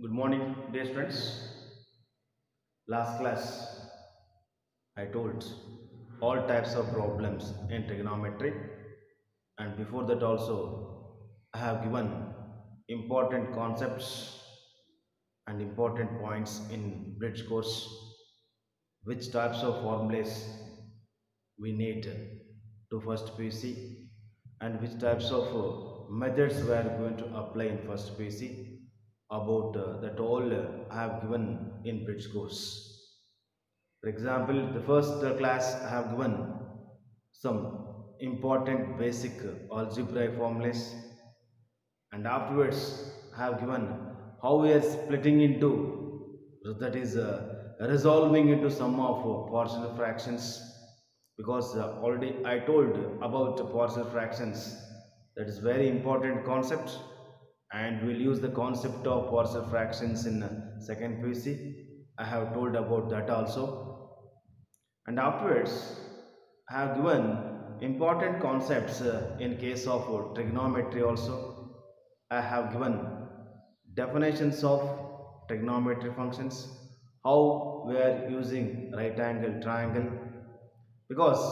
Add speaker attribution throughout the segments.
Speaker 1: Good morning, dear students. Last class, I told all types of problems in trigonometry, and before that also, I have given important concepts and important points in bridge course, which types of formulas we need to first PC, and which types of methods we are going to apply in first PC. About that all I have given in bridge course. For example, the first class I have given some important basic algebraic formulas, and afterwards I have given how we are splitting into, that is resolving into sum of partial fractions, because already I told about partial fractions, that is very important concept, and we'll use the concept of partial fractions in second PC. I have told about that also, and afterwards I have given important concepts in case of trigonometry also. I have given definitions of trigonometry functions, how we are using right angle triangle, because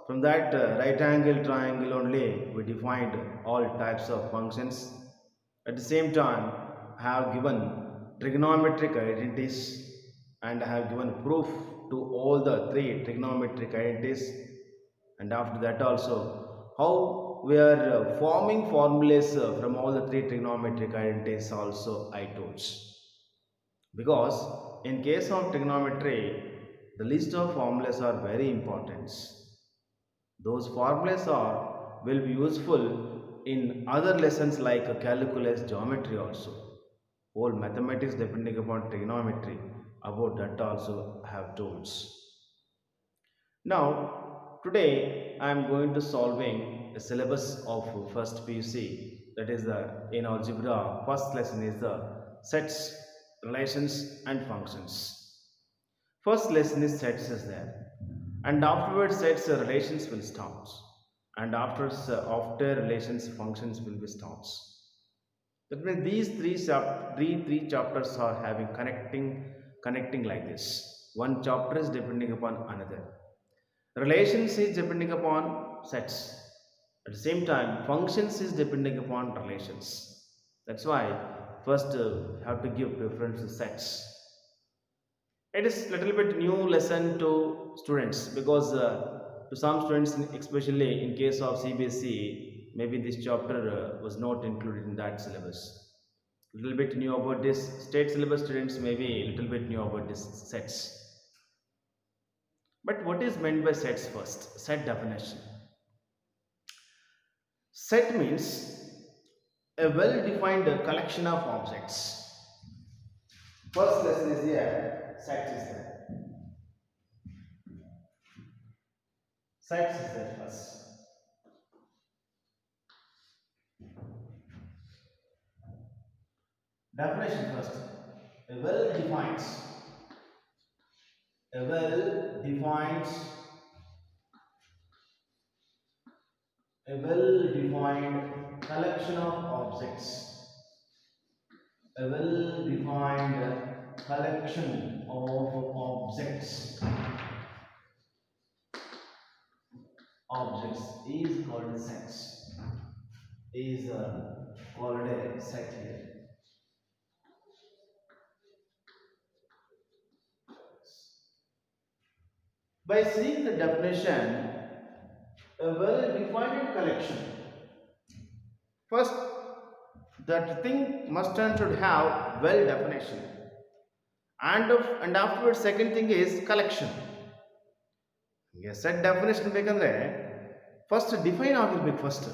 Speaker 1: from that right angle triangle only we defined all types of functions. At the same time, I have given trigonometric identities, and I have given proof to all the three trigonometric identities, and after that also how we are forming formulas from all the three trigonometric identities also I told. Because in case of trigonometry, the list of formulas are very important. Those formulas are will be useful in other lessons like calculus, geometry also. Whole mathematics depending upon trigonometry. About that also I have told. Now today I am going to solving a syllabus of first PUC, that is the in algebra. First lesson is the sets, relations and functions. First lesson is sets is there, and afterwards sets relations will start, and after relations functions will be starts. That means these three chapters are having connecting like this. One chapter is depending upon another. Relations is depending upon sets. At the same time, functions is depending upon relations. That's why first have to give preference to sets. It is little bit new lesson to students, because to some students, especially in case of CBSE, maybe this chapter was not included in that syllabus. Little bit new about this. State syllabus students maybe a little bit new about this sets. But what is meant by sets first? Set definition. Set means a well-defined collection of objects. First lesson is here. Set is there. Sets is there first. Definition first. A well-defined, a well-defined, a well-defined collection of objects. A well-defined collection of objects is called a set. Is called a set here. By seeing the definition, a well-defined collection. First, that thing must and should have well definition, and afterwards second thing is collection. Set definition ಬೇಕಂದ್ರೆ first define ಆಗಿರ್ಬೇಕು. First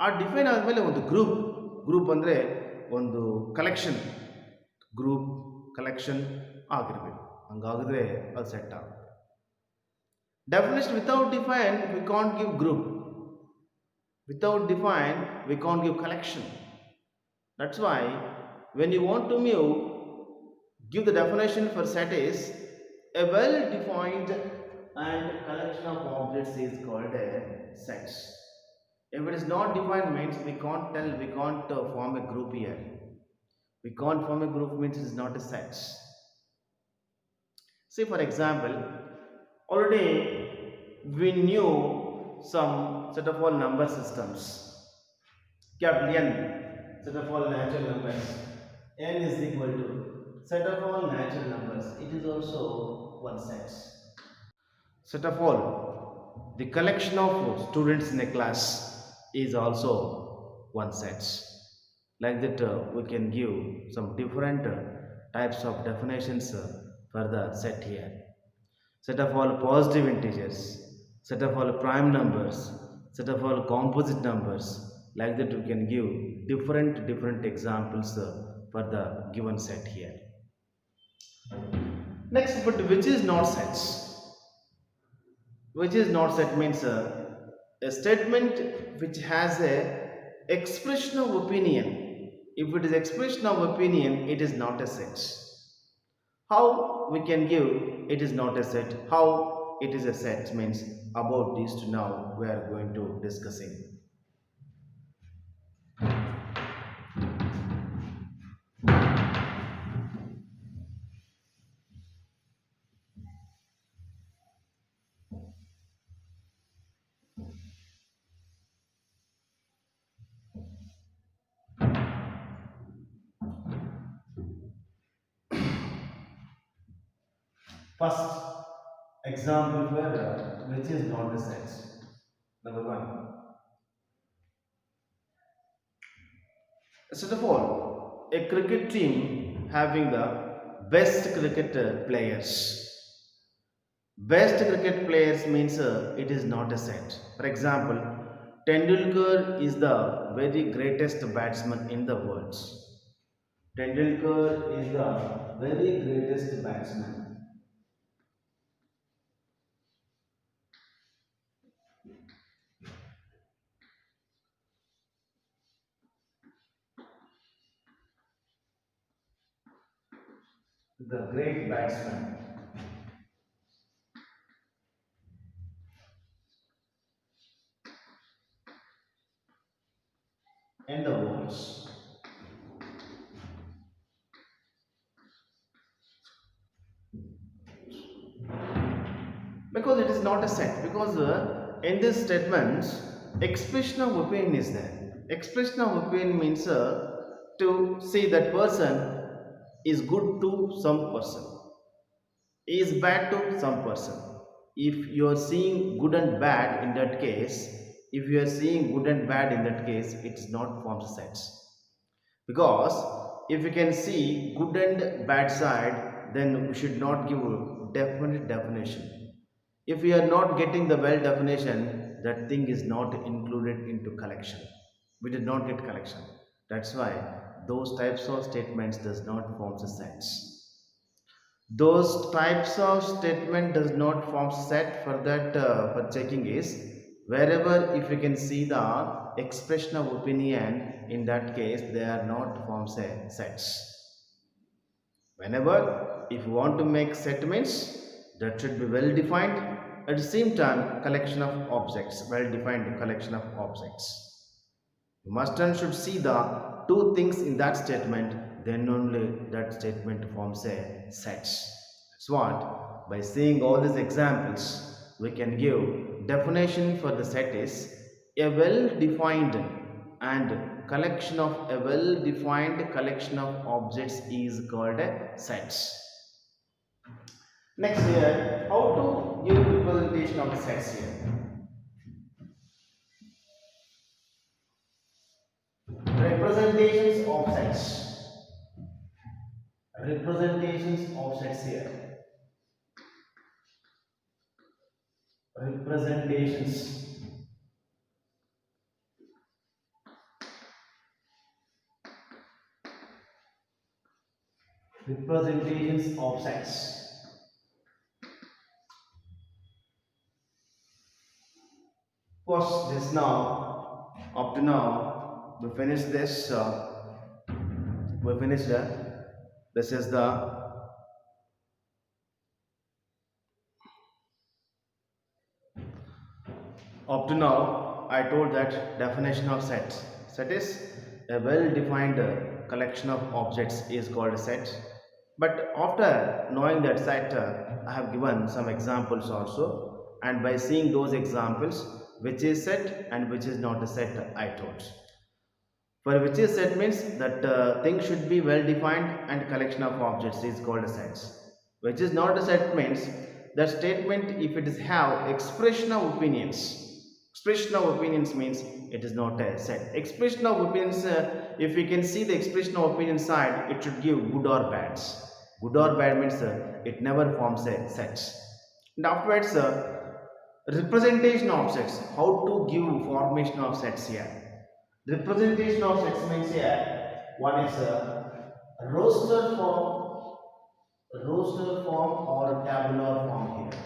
Speaker 1: ಆ define ಆದಮೇಲೆ ಒಂದು group ಅಂದರೆ ಒಂದು collection, group collection ಆಗಿರಬೇಕು. ಹಂಗಾಗಿದ್ರೆ ಅದು set ಆಗುತ್ತೆ. Definition without define we can't give group, without define we can't give collection. That's why when you want to give the definition for set is a well defined and collection of objects is called a set. If it is not defined means we can't form a group here. We can't form a group means it is not a set. See, for example, already we knew some set of all number systems. Capital N, set of all natural numbers. N is equal to set of all natural numbers. It is also one set. Set of all, the collection of students in a class is also one set. Like that, we can give some different types of definitions for the set here. Set of all positive integers, set of all prime numbers, set of all composite numbers. Like that, we can give different examples for the given set here. Next, but which is not sets? Which is not set means a statement which has a expression of opinion. If it is expression of opinion, it is not a set. How we can give it is not a set, how it is a set means about these two now we are going to discussing. First example for which is not a set. Number one, first of all, a cricket team having the best cricket players. Best cricket players means it is not a set. For example, Tendulkar is the very greatest batsman in the world. Tendulkar is the very greatest batsman. The great batsman in the world. Because it is not a set. Because in this statement, expression of opinion is there. Expression of opinion means to say that person is good to some person, is bad to some person. If you are seeing good and bad in that case, if you are seeing good and bad in that case, it is not forms sets. Because if you can see good and bad side, then we should not give a definite definition. If we are not getting the well definition, that thing is not included into collection. We did not get collection. That's why those types of statements does not form a sense. Those types of statement does not form set for that for checking is wherever if you can see the expression of opinion in that case they are not form sets. Whenever if you want to make statements that should be well defined at the same time collection of objects, well defined collection of objects. You must and should see the two things in that statement, then only that statement forms a set. That's what by seeing all these examples we can give definition for the set is a well defined and collection of a well defined collection of objects is called a sets. Next here, how to give representation of the sets here. Representations of sets. Representations of sets here. Representations. Representations of sets. Of course, this now, up to now, we finished this. We finished. This is the up to now. I told that definition of set. Set is a well-defined collection of objects is called a set. But after knowing that set, I have given some examples also, and by seeing those examples, which is set and which is not a set, I told. For which is set means that thing should be well defined and collection of objects is called a set. Which is not a set means the statement if it is have expression of opinions. Expression of opinions means it is not a set. Expression of opinions, if we can see the expression of opinion side, it should give good or bad. Good or bad means it never forms a set. And afterwards, representation of sets. How to give formation of sets here? Representation of sets means here one is a roster form or tabular form here.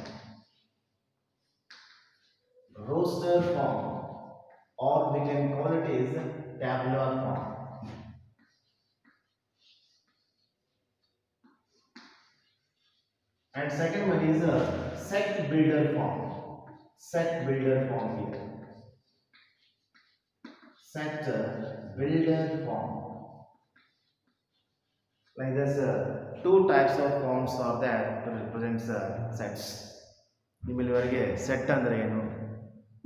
Speaker 1: Roster form, or we can call it as tabular form. And second one is a set builder form. Set builder form here. Set builder form. Like this, two types of forms are there to represent sets. ನಿಮ್ಮಲ್ಲಿವರೆಗೆ set ಅಂದರೆ ಏನು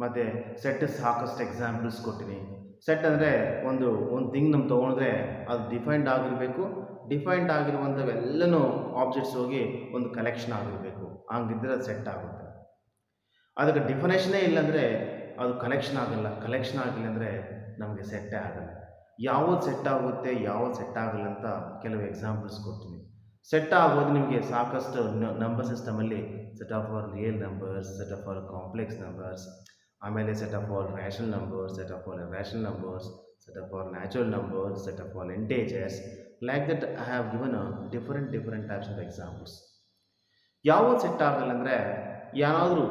Speaker 1: ಮತ್ತು set ಸಾಕಷ್ಟು examples ಕೊಟ್ಟಿನಿ. Set ಅಂದರೆ ಒಂದು thing ನಮ್ಮ ತೊಗೊಂಡ್ರೆ ಅದು ಡಿಫೈನ್ಡ್ ಆಗಿರಬೇಕು. ಡಿಫೈನ್ಡ್ ಆಗಿರುವಂಥವೆಲ್ಲನೂ ಆಬ್ಜೆಕ್ಟ್ಸ್ ಹೋಗಿ ಒಂದು ಕಲೆಕ್ಷನ್ ಆಗಿರಬೇಕು. ಹಂಗಿದ್ರೆ ಅದು ಸೆಟ್ ಆಗುತ್ತೆ. ಅದಕ್ಕೆ ಡಿಫಿನೇಷನೇ ಇಲ್ಲಾಂದರೆ ಅದು ಕಲೆಕ್ಷನ್ ಆಗಲ್ಲ. ಕಲೆಕ್ಷನ್ ಆಗಿಲ್ಲ ಅಂದರೆ ನಮಗೆ ಸೆಟ್ಟೇ ಆಗಲ್ಲ. ಯಾವುದು ಸೆಟ್ ಆಗುತ್ತೆ ಯಾವುದು ಸೆಟ್ ಆಗಲ್ಲ ಅಂತ ಕೆಲವು ಎಕ್ಸಾಂಪಲ್ಸ್ ಕೊಡ್ತೀನಿ. ಸೆಟ್ ಆಗೋದು ನಿಮಗೆ ಸಾಕಷ್ಟು ನಂಬರ್ ಸಿಸ್ಟಮಲ್ಲಿ set of all real numbers, set of all complex numbers, ಆಮೇಲೆ set of all rational numbers, set of all irrational numbers, set of all natural numbers, set of all integers. Like that I have given different types of examples. ಯಾವುದು set ಆಗಲ್ಲ ಅಂದರೆ ಯಾರಾದರೂ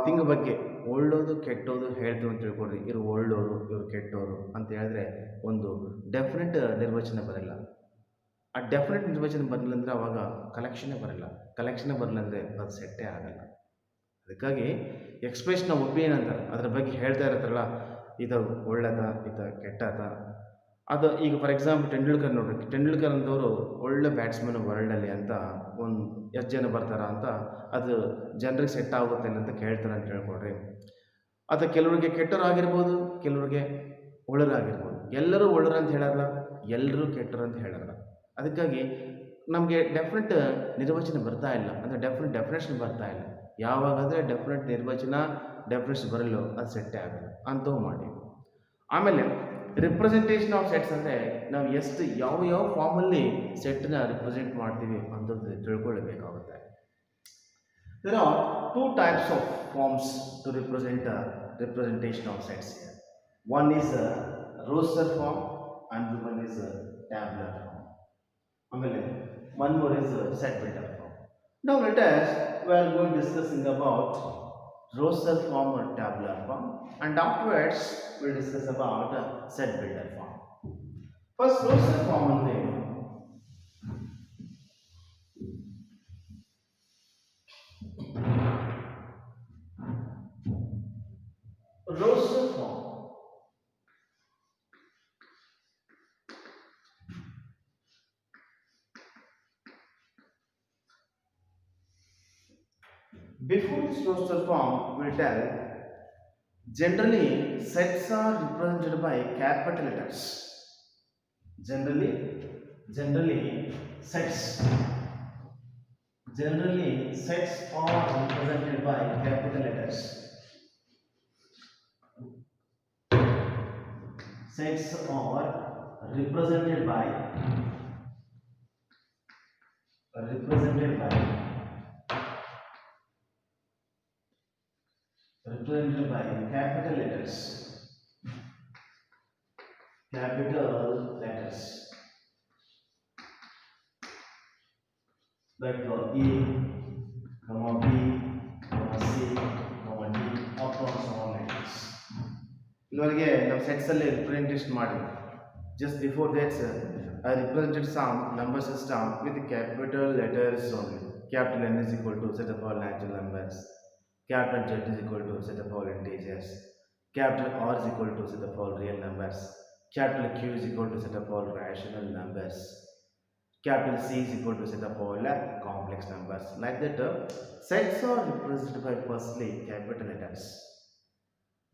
Speaker 1: thing ಬಗ್ಗೆ ಒಳ್ಳೋದು ಕೆಟ್ಟೋದು ಹೇಳ್ತೀವಿ ಅಂತ ತಿಳ್ಕೊಡ್ರಿ. ಇವರು ಒಳ್ಳೋರು ಇವರು ಕೆಟ್ಟೋರು ಅಂತ ಹೇಳಿದ್ರೆ ಒಂದು ಡೆಫಿನೆಟ್ ನಿರ್ವಚನ ಬರಲ್ಲ. ಆ ಡೆಫಿನೆಟ್ ನಿರ್ವಚನ ಬರಲಿಲ್ಲ ಅಂದರೆ ಅವಾಗ ಕಲೆಕ್ಷನ್ನೇ ಬರಲ್ಲ. ಕಲೆಕ್ಷನ್ನೇ ಬರಲ್ಲ ಅಂದರೆ ಅದು ಸೆಟ್ಟೇ ಆಗಲ್ಲ. ಅದಕ್ಕಾಗಿ ಎಕ್ಸ್ಪ್ರೆಷನ್ ಆಫ್ ಒಪಿನಿಯನ್ ಅಂತಾರೆ. ಅದರ ಬಗ್ಗೆ ಹೇಳ್ತಾ ಇರತ್ತಲ್ಲ, ಇದು ಒಳ್ಳೆದ ಇದು ಕೆಟ್ಟದ. ಅದು ಈಗ ಫಾರ್ ಎಕ್ಸಾಂಪಲ್ ಟೆಂಡೂಲ್ಕರ್ ನೋಡ್ರಿ. ಟೆಂಡೂಲ್ಕರ್ ಅಂತವರು ಒಳ್ಳೆ ಬ್ಯಾಟ್ಸ್ಮನ್ ವರ್ಲ್ಡಲ್ಲಿ ಅಂತ ಒಂದು ಎಷ್ಟು ಜನ ಬರ್ತಾರ ಅಂತ ಅದು ಜನರಿಗೆ ಸೆಟ್ ಆಗುತ್ತೆ ಅಂತ ಕೇಳ್ತಾರೆ ಅಂತ ಹೇಳ್ಕೊಡ್ರಿ. ಅದು ಕೆಲವರಿಗೆ ಕೆಟ್ಟರು ಆಗಿರ್ಬೋದು, ಕೆಲವರಿಗೆ ಒಳ್ಳೆಯರಾಗಿರ್ಬೋದು. ಎಲ್ಲರೂ ಒಳ್ಳೆಯರು ಅಂತ ಹೇಳಲ್ಲ, ಎಲ್ಲರೂ ಕೆಟ್ಟರು ಅಂತ ಹೇಳಲ್ಲ. ಅದಕ್ಕಾಗಿ ನಮಗೆ ಡೆಫಿನೆಟ್ ನಿರ್ವಚನ ಬರ್ತಾ ಇಲ್ಲ, ಅಂದರೆ ಡೆಫಿನೇಷನ್ ಬರ್ತಾ ಇಲ್ಲ. ಯಾವಾಗಾದರೆ ಡೆಫಿನೆಟ್ ನಿರ್ವಚನ ಡೆಫಿನೇಷನ್ ಬರಲ್ಲೋ ಅದು ಸೆಟ್ಟೇ ಆಗಲ್ಲ ಅಂತೂ ಮಾಡಿ. ಆಮೇಲೆ ರಿಪ್ರೆಸೆಂಟೇಷನ್ ಆಫ್ ಸೆಟ್ಸ್ ಅಂದರೆ ನಾವು ಎಷ್ಟು ಯಾವ ಫಾರ್ಮಲ್ಲಿ ಸೆಟ್ನ ರಿಪ್ರೆಸೆಂಟ್ ಮಾಡ್ತೀವಿ ಅಂತದ್ದು ತಿಳ್ಕೊಳ್ಳಬೇಕಾಗುತ್ತೆ. There are two types of forms to represent representation of sets here. One is a roster form and one is a tabular form. ಆಮೇಲೆ one more is a set builder form. Now let us we are going discussing about roster form or tabular form, and afterwards we will discuss about set builder form. First, roster form ಅಂದ್ರೆ ಏನು? Roster form before this roster form will tell generally sets are represented by capital letters. Generally sets are represented by capital letters. Sets are represented by capital letters. Like A, comma B, comma C, comma D, up to so on like this. ಇಲ್ಲಿವರೆಗೆ ನಾವು ಸೆಟ್ಸಲ್ಲಿ representation ಮಾಡಿದ್ವಿ. Just before that's I represented some number system with capital letters only. Capital N is equal to set of all natural numbers. Capital Z is equal to set of all integers. Capital R is equal to set of all real numbers. Capital Q is equal to set of all rational numbers. Capital C is equal to set of all complex numbers. Like that, sets are represented by firstly capital letters.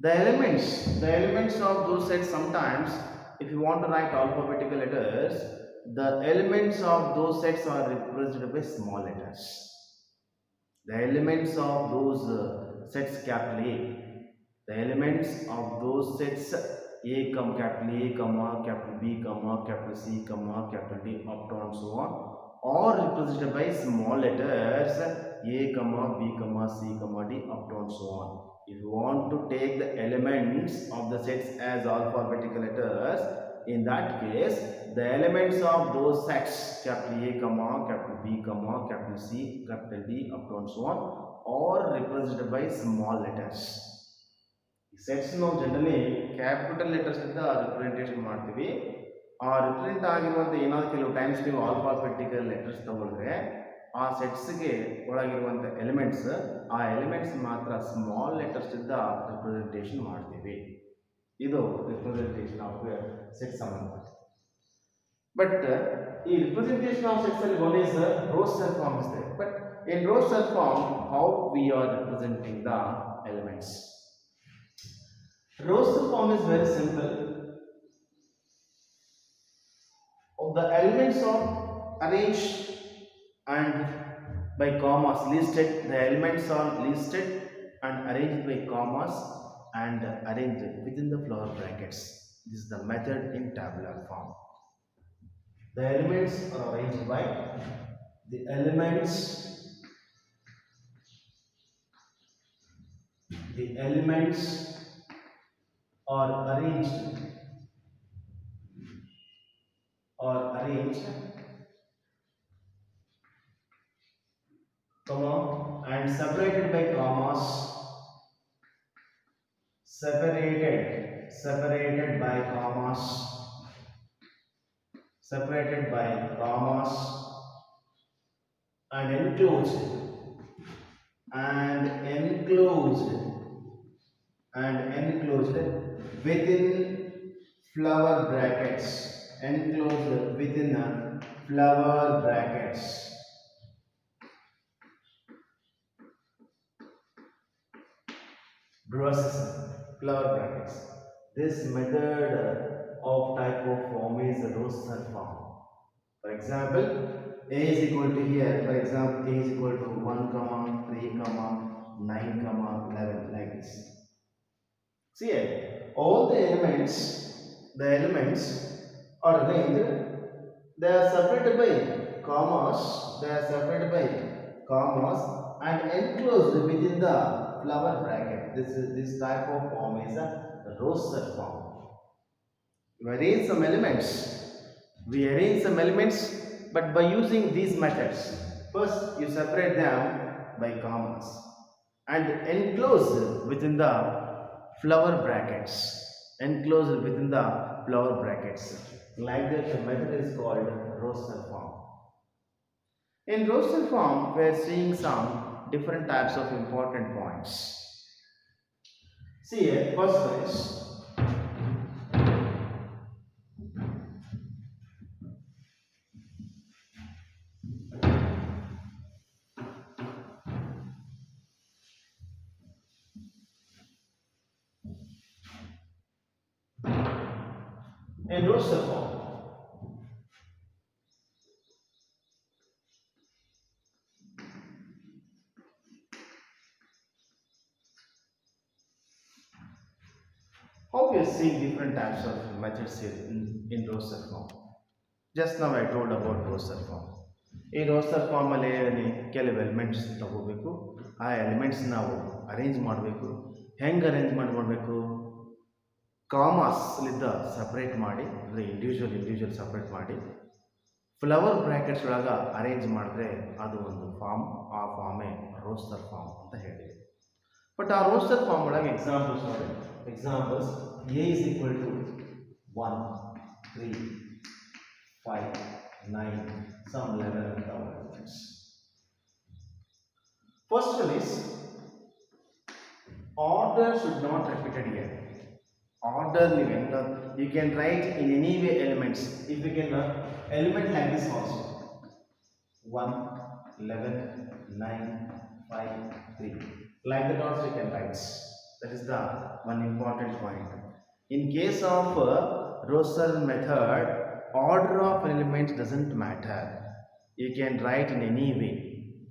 Speaker 1: The elements of those sets sometimes, if you want to write alphabetical letters, the elements of those sets are represented by small letters. The elements of those sets capital A, the elements of those sets A, capital A, capital B, capital C, capital D, up to and so on, are represented by small letters A, B, C, D, up to and so on. If you want to take the elements of the sets as alphabetical letters, in that case, the elements of those sets capital A, capital B, capital C, capital D, up to and so on, are represented by small letters. Sets ನಾವು generally capital letters ಇಂದ representation ಮಾಡ್ತೀವಿ. ಆ represent ಆಗಿರುವಂಥ ಏನಾದ್ರು ಕೆಲವು times ನೀವು alphabetical letters ತಗೊಂಡ್ರೆ ಆ ಸೆಟ್ಸ್ಗೆ ಒಳಗಿರುವಂಥ ಎಲಿಮೆಂಟ್ಸ್, ಆ ಎಲಿಮೆಂಟ್ಸ್ ಮಾತ್ರ ಸ್ಮಾಲ್ ಲೆಟರ್ಸ್ ಇಂದ ರಿಪ್ರೆಸೆಂಟೇಷನ್ ಮಾಡ್ತೀವಿ. ಇದು ರಿಪ್ರೆಸೆಂಟೇಷನ್ ಆಫ್ ಸೆಟ್ ಸಂಬಂಧ. But ಈ representation of sets ಅಲ್ಲಿ one is roster form is there. But in roster form, how we are representing the elements? Roster form is very simple. The elements are arranged and by commas listed. The elements are listed and arranged by commas and arranged within the flower brackets. This is the method in tabular form. The elements are arranged by the elements are arranged comma and separated by commas, separated by commas and enclosed within flower brackets, flower brackets. This method of type of form is a roster form. For example, A is equal to here. For example, A is equal to 1, 3, 9, 11, like this. See here, all the elements are arranged. They are separated by commas. And enclosed within the flower bracket. This type of form is a roster form. We arrange some elements, but by using these methods. First, you separate them by commas and enclose within the flower brackets. Like that, the method is called roster form. In roster form, we are seeing some different types of important points. See here, first one is in roster form. How we are seeing different types of methods here in roster form. Just now I told about roster form. ಈ roster ಫಾರ್ಮಲ್ಲಿ ಕೆಲವು elements ತಗೋಬೇಕು, ಆ elements ನಾವು arrange ಮಾಡಬೇಕು. ಹೆಂಗೆ arrange ಮಾಡಬೇಕು? ಕಾಮಾಸ್ಲಿಂದ separate ಮಾಡಿ, ಅಂದರೆ ಇಂಡಿವಿಜುವಲ್ ಸಪ್ರೇಟ್ ಮಾಡಿ ಫ್ಲವರ್ ಬ್ರ್ಯಾಕೆಟ್ಸ್ ಒಳಗೆ ಅರೇಂಜ್ ಮಾಡಿದ್ರೆ ಅದು ಒಂದು ಫಾರ್ಮ್. ಆ ಫಾರ್ಮೇ ರೋಸ್ಟರ್ ಫಾರ್ಮ್ ಅಂತ ಹೇಳಿದೆ. ಬಟ್ ಆ ರೋಸ್ಟರ್ ಫಾರ್ಮ್ ಒಳಗೆ ಎಕ್ಸಾಂಪಲ್ಸ್ ನೋಡಿ. Examples A is equal to 1, 3, 5, 9, some 11 elements. First one is order should not repeated here. order you can write in any way elements. If you can element like this also, 1 11 9 5 3, like that also you can write. That is the one important point. In case of Rosser method, order of elements doesn't matter. You can write in any way.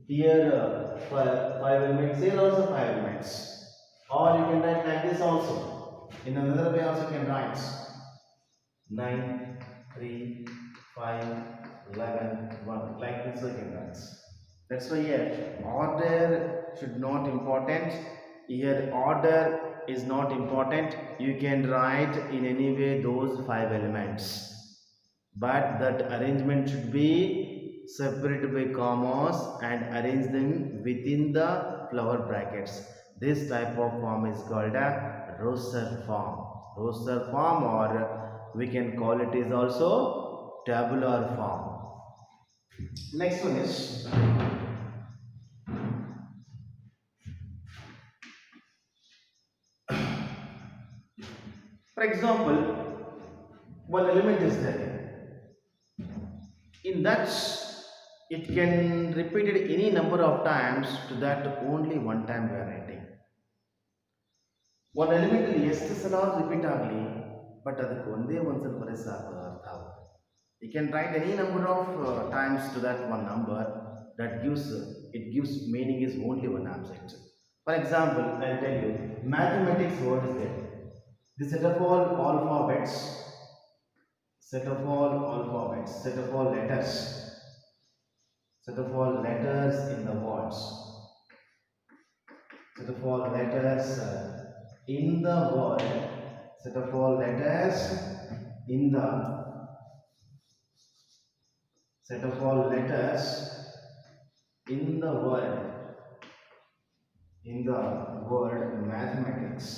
Speaker 1: Here five elements, here also five elements, or you can write like this also. In another way also you can write 9 3 5 11 1, like this you can write. That's why here order should not important. Here order is not important. You can write in any way those five elements, but that arrangement should be separated by commas and arrange them within the flower brackets. This type of form is called a Rosser form. Rosser form, or we can call it is also tabular form. Next one is, for example, one element is there. In that, it can repeated any number of times, to that only one time we are writing. One element ಎಷ್ಟು ಸಲ repeat ಆಗಲಿ, but ಅದಕ್ಕೆ ಒಂದೇ ಒಂದ್ಸಲ ಬರೀ ಸಾಕು ಅರ್ಥ ಆಗುತ್ತೆ. You can write any number of times to that one number, that gives meaning is only one object. For example, I'll tell you, mathematics word is there. The set of all alphabets, set of all alphabets, set of all letters, set of all letters in the words, set of all letters in the word, set of all letters in the set of all letters in the word mathematics.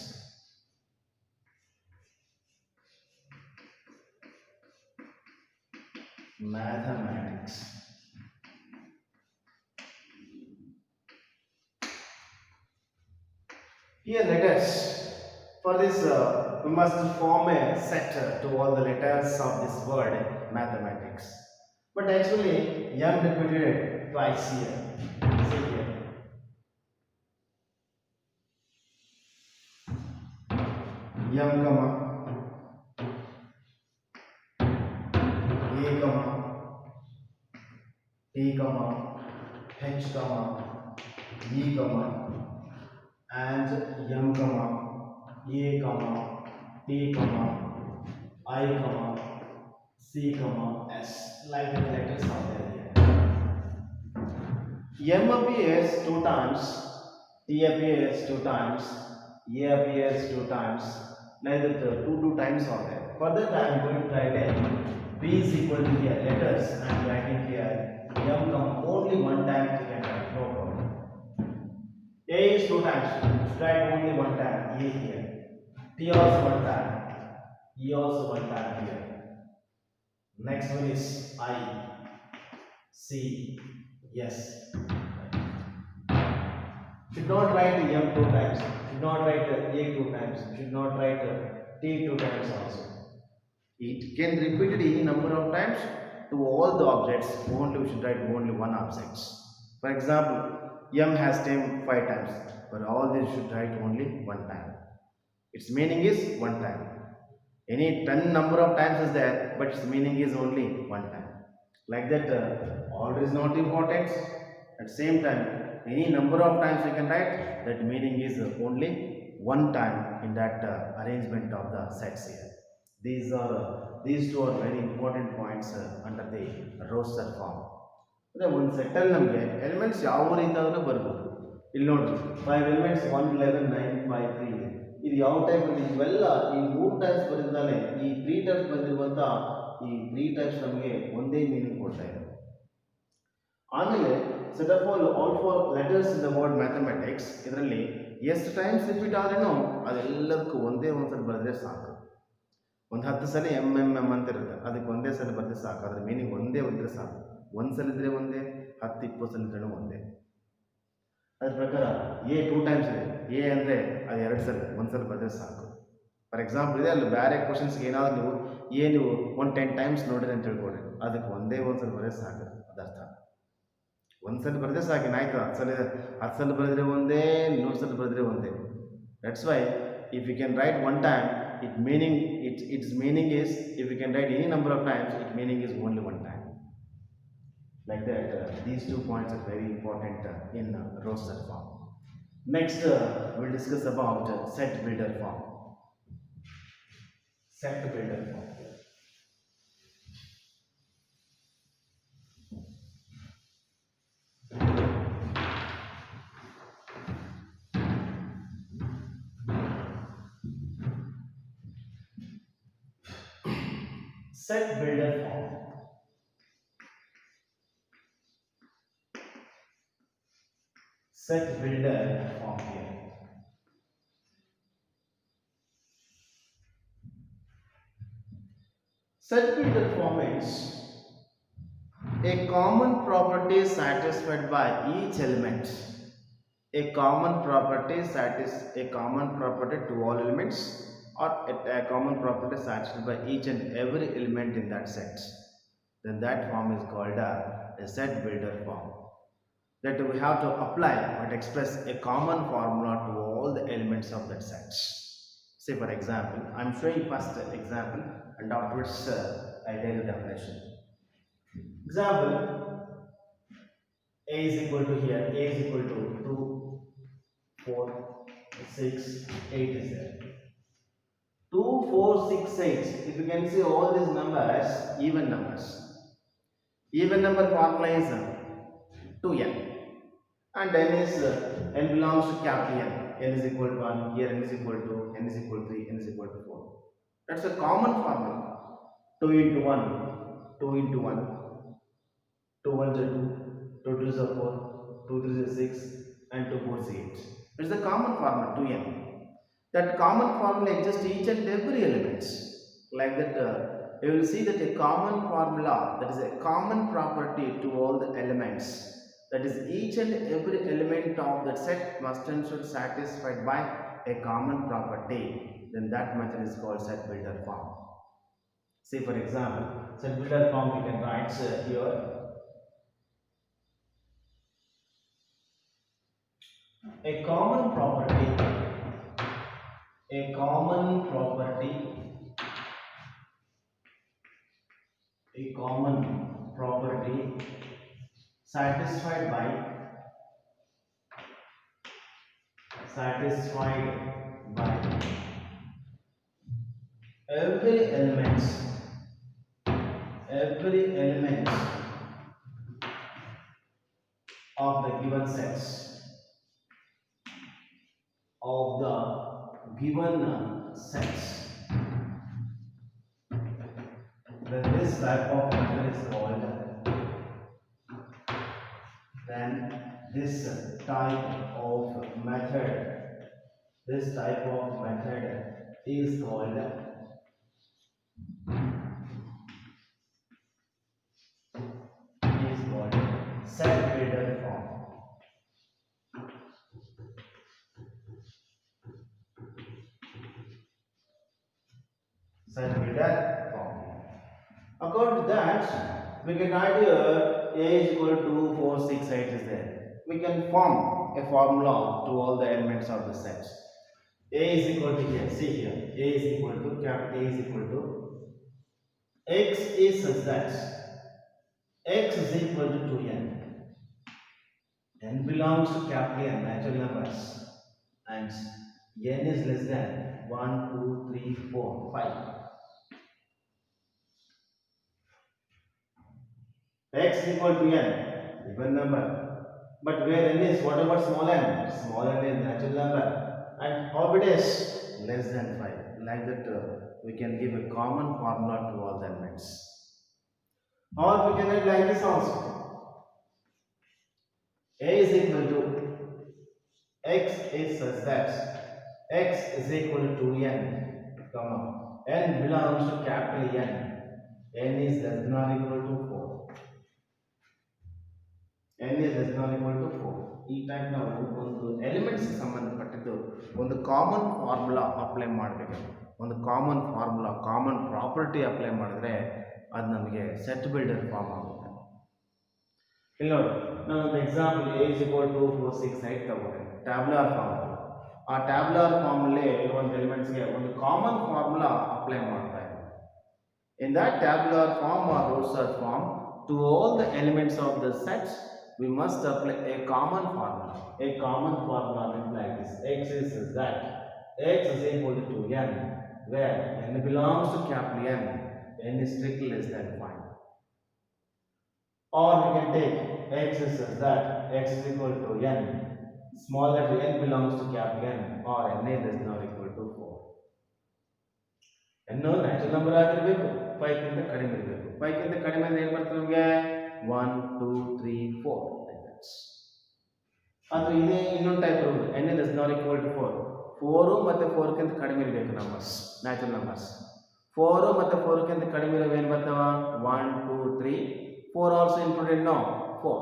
Speaker 1: Mathematics. Here letters. For this we must form a set to all the letters of this word mathematics. But actually M repeated twice here. See here. M comma A comma T comma H comma E comma and M comma A comma T comma I comma C comma S, like the letters are there here. M appears 2 times, T appears 2 times, A appears 2 times, like that 2 times are there. For that I am going to write a P is equal to here letters. I am writing here M come only 1 time, you can write, no problem. A is 2 times, write only 1 time, A here. T also 1 time, E also 1 time here. Next one is I, C, yes. Should not write M 2 times, should not write A 2 times, should not write T 2 times also. It can repeat it any number of times to all the objects, only we should write only one object. For example, M has 5 times, but all these should write only 1 time. Its meaning is 1 time. Any 10 number of times is there, but its meaning is only 1 time. Like that, order is not important. At the same time, any number of times you can write, that meaning is only 1 time in that arrangement of the sets here. These two are very important points under the Rosser form. ಒಂದು ಸೆಟ್ಟಲ್ಲಿ ನಮಗೆ elements ಯಾವ ರೀತಿ ಆದರೂ ಬರ್ಬೋದು. ಇಲ್ಲಿ ನೋಡ್ರಿ 5 elements 1 11 9 5 3 ಇದೆ. ಇದು ಯಾವ ಟೈಪ್ ಬಂದಿದೆ? ಇವೆಲ್ಲ ಈ 3 ಟೈಪ್ಸ್ ಬಂದಿದ್ದಾನೆ. ಈ 3 ಟೈಪ್ಸ್ ಬಂದಿರುವಂಥ ಈ 3 ಟೈಪ್ಸ್ ನಮಗೆ ಒಂದೇ ಮೀನಿಂಗ್ ಕೊಡ್ತಾ ಇದೆ. ಆಮೇಲೆ set of all four letters in the word mathematics, ಇದರಲ್ಲಿ ಎಷ್ಟು ಟೈಮ್ಸ್ ರಿಪೀಟ್ ಆದ್ರೂ ಅದೆಲ್ಲದಕ್ಕೂ ಒಂದೇ ಒಂದ್ಸಲ ಬರೆದ್ರೆ ಸಾಕು. ಒಂದು 10 ಸಲ ಎಮ್ ಅಂತ ಇರುತ್ತೆ, ಅದಕ್ಕೆ ಒಂದೇ ಸಲ ಬರೆದ್ರೆ ಸಾಕು. ಅದ್ರ ಮೀನಿಂಗ್ ಒಂದೇ ಒಂದ್ರೆ ಸಾಕು. ಒಂದ್ಸಲ ಇದ್ರೆ ಒಂದೇ, 10 20 ಸಲ ಇದ್ರೂ ಒಂದೇ. ಅದ್ರ ಪ್ರಕಾರ A 2 ಟೈಮ್ಸ್ ಇದೆ, A ಅಂದರೆ ಅದು 2 ಸಲ, ಒಂದ್ಸಲ ಬರೆದ್ರೆ ಸಾಕು. ಫಾರ್ ಎಕ್ಸಾಂಪಲ್ ಇದೆ ಅಲ್ಲಿ ಬೇರೆ ಕ್ವಶನ್ಸ್ಗೆ ಏನಾದರೂ ನೀವು ಒಂದು 10 ಟೈಮ್ಸ್ ನೋಡಿರಿ ಅಂತ ತಿಳ್ಕೊಳ್ರಿ, ಅದಕ್ಕೆ ಒಂದೇ ಒಂದು ಸಲ ಬರೆದ್ರೆ ಸಾಕು ಅದರ್ಥ. ಒಂದು ಸಲ ಬರೆದ್ರೆ ಸಾಕು, ಆಯ್ತು. 10 ಸಲ ಬರೆದ್ರೆ ಒಂದೇ, 100 ಸಲ ಬರೆದ್ರೆ ಒಂದೇ. That's why if you can write one time, its meaning is, if you can write any number of times, its meaning is only one time. Like that, these 2 points are very important in roster form. Next, we'll discuss about set builder form. Set builder form. Set builder form. Set builder form here. Set builder form is a common property satisfied by each element. A common property to all elements, or a common property satisfied by each and every element in that set. Then that form is called a set builder form. That we have to apply or express a common formula to all the elements of that set. Say for example, I am showing first example and afterwards I tell you definition. Example, a is equal to here, a is equal to 2, 4, 6, 8 is there. 2, 4, 6, 8. If you can see all these numbers, even numbers. Even number formula is 2n. And n belongs to capital N. N is equal to 1, here n is equal to, n is equal to 3, n is equal to 4. That's a common formula. 2 into 1, 2 into 1, 2 1 is 2, 2 2 is 4, 2 3 is 6, and 2 4 is 8. It's the common formula 2n. That common formula exists each and every element. Like that, you will see that a common formula, that is a common property to all the elements. That is, each and every element of that set must and should satisfied by a common property. Then that method is called set builder form. Say for example, set builder form we can write here. A common property satisfied by every element of the given sets, then this type of method is called, this type of method is called set builder form. Set builder form. According to that, we can write here a is equal to 4, 6, 8 is there. We can form a formula to all the elements of the set. A is equal to here, see here, A is equal to capital A is equal to x is such that x is equal to 2n. N belongs to capital N, natural numbers, and n is less than 1, 2, 3, 4, 5. X is equal to n, even number. But where n is, what about small n? Small n is natural number. And how it is? Less than 5. Like that, we can give a common formula to all the elements. Or we can write like this also. A is equal to x is such that x is equal to 2n, comma, n belongs to capital N. N is less than or equal to 4. N is less than or equal to 4. ಈ type ನಾವು ಒಂದು elements ಸಂಬಂಧಪಟ್ಟಿದ್ದು ಒಂದು common formula apply ಮಾಡಬೇಕು. ಒಂದು common formula common property apply ಮಾಡಿದ್ರೆ ಅದು ನಮಗೆ ಸೆಟ್ ಬಿಲ್ಡರ್ ಫಾರ್ಮ್ ಆಗುತ್ತೆ. ಇಲ್ಲಿ ನೋಡಿ, ನಾನು ಒಂದು example A is equal to 4 6 8 ತಗೊಂಡೆ ಟ್ಯಾಬ್ಲಾರ್ ಫಾರ್ಮ್. ಆ ಟ್ಯಾಬ್ಲಾರ್ ಫಾರ್ಮಲ್ಲಿ ಇರುವಂಥ ಎಲಿಮೆಂಟ್ಸ್ಗೆ ಒಂದು ಕಾಮನ್ ಫಾರ್ಮುಲಾ ಅಪ್ಲೈ ಮಾಡ್ತಾ ಇದ್ದೀನಿ. In that tabular form or row search form, to all the elements of the sets, we must apply a common formula. A common formula means like this: x is that x is equal to n, where n belongs to capital n is strictly less than 5. Or we can take x is that x is equal to n, small letter n belongs to capital N, or n is less than or equal to 4. n natural number ಆಗಿರಬೇಕು, 5 ಗಿಂತ ಕಡಿಮೆ ಇರಬೇಕು. 5 ಗಿಂತ ಕಡಿಮೆ ಅಂದ್ರೆ ಏನು ಬರ್ತದೆ ನಮಗೆ 1 2 3 4 ಲೈಕ್ ದಟ್ಸ್. ಅದು ಇದೇ ಇನ್ನೊಂದು type rule, n is less than or equal to 4. 4 ಮತ್ತೆ 4 ಗಿಂತ ಕಡಿಮೆ ಇರಬೇಕು ನಂಬರ್ಸ್, ನ್ಯಾಚುರಲ್ ನಂಬರ್ಸ್. 4 ಮತ್ತೆ 4 ಗಿಂತ ಕಡಿಮೆ ಇರೋವು ಏನು ಬರ್ತಾವ 1 2 3 4 also included now 4.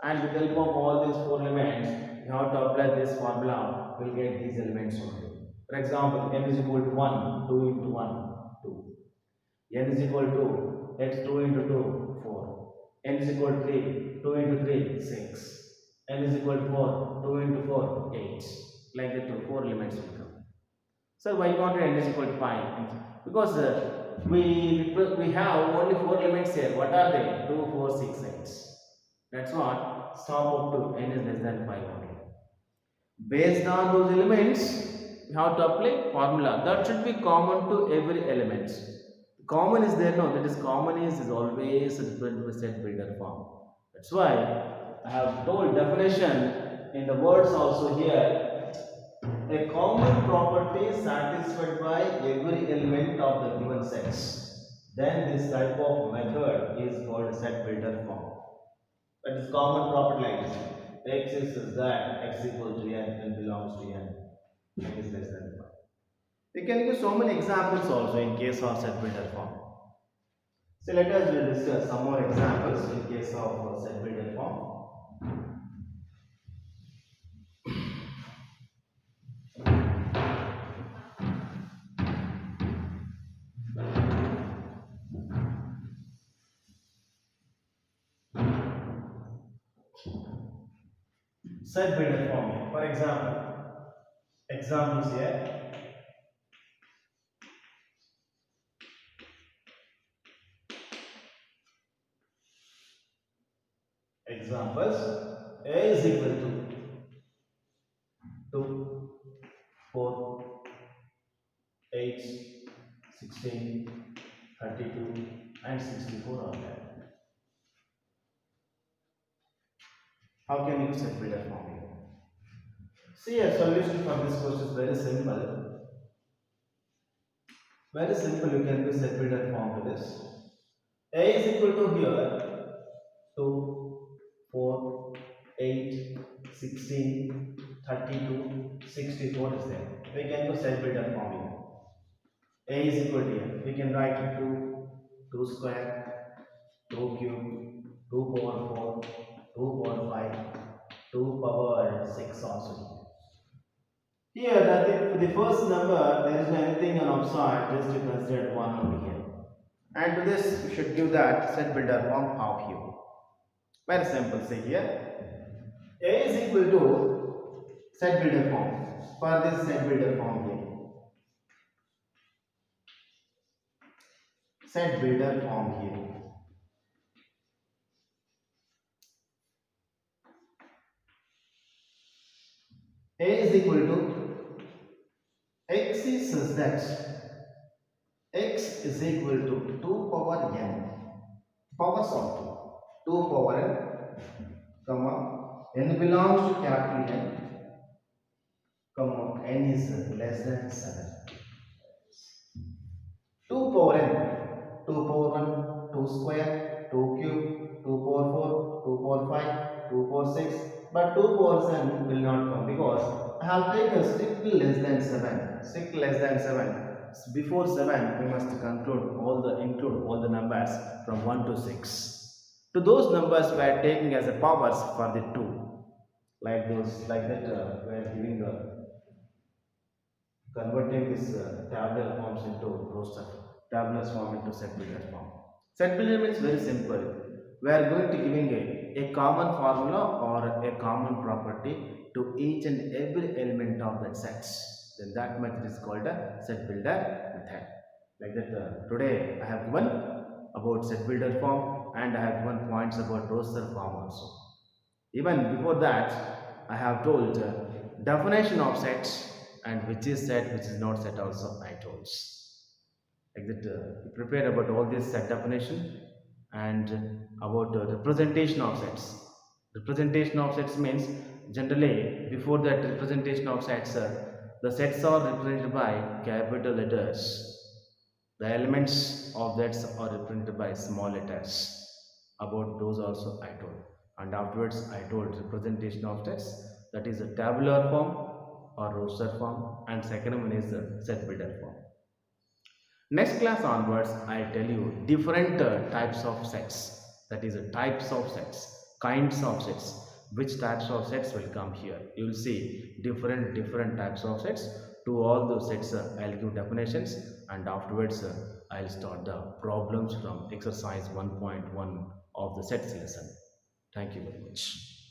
Speaker 1: And with the help of all these 4 elements, you have to apply this formula, we'll get these elements only. For example, n is equal to 1, 2 into 1, 2. n is equal to x 2 into 2, 4. n is equal to 3, 2 into 3, 6. n is equal to 4, 2 into 4, 8. Like that, 4 elements will come. So why not n is equal to 5? Because we have only 4 elements here. What are they? 2, 4, 6, 8. That's what. Stop up to n is less than 5 only. Based on those elements, we have to apply formula that should be common to every element. Common is there, no, that is common is always referred to set builder form. That's why I have told definition in the words also here. A common property satisfied by every element of the given sets. Then this type of method is called set builder form. That is common property like this. X is that x equal to n and belongs to n. N is less than 5. We can give so many examples also in case of set builder form. So let us discuss some more examples in case of set builder form. Set builder form. For example, examples here. Examples: a is equal to 2, 4, 8, 16, 32 and 64 are there. How can you set builder form here? See, a solution for this question is very simple. Very simple, you can use set builder form to this. A is equal to here 2, 4, 8, 16, 32, 64 is there. We can do set builder form here. A is equal to here. We can write 2 square, 2 cube, 2 power 4, 2 power 5, 2 power 6 also. Here, the first number, there is anything on upside, just to consider 1 over here. And to this, we should give that set builder form of here. Very simple. Say here, A is equal to set builder form. For this set builder form here, set builder form here. A is equal to x is that x is equal to 2 power n, powers of 2 power n, comma, n belongs to capital N, comma, n is less than 7. 2 power n, 2 power 1, 2 square, 2 cube, 2 power 4, 2 power 5, 2 power 6, but 2 power 7 will not come because I have taken strictly less than 7. Strictly less than 7. Before 7, we must include all the numbers from 1 to 6. To those numbers we are taking as a powers for the 2. Like that we are giving the converting this tabular forms into roster, tabular form into set builder form. Set builder means very simple. We are going to giving a common formula or a common property to each and every element of that sets. Then that method is called a set builder method. Like that, today I have given about set builder form and I have given points about roster form also. Even before that, I have told definition of sets and which is set, which is not set also I told. Like that, prepare about all this set definition and about representation of sets. Representation of sets means generally before that representation of sets, the sets are represented by capital letters. The elements of that are represented by small letters. About those also I told. And afterwards I told representation of text, that is a tabular form or roster form, and second one is the set builder form. Next class onwards I'll tell you different types of sets. That is types of sets, kinds of sets. Which types of sets will come here? You will see different types of sets. To all those sets, I'll give definitions, and afterwards I'll start the problems from exercise 1.1 of the sets lesson. Thank you very much.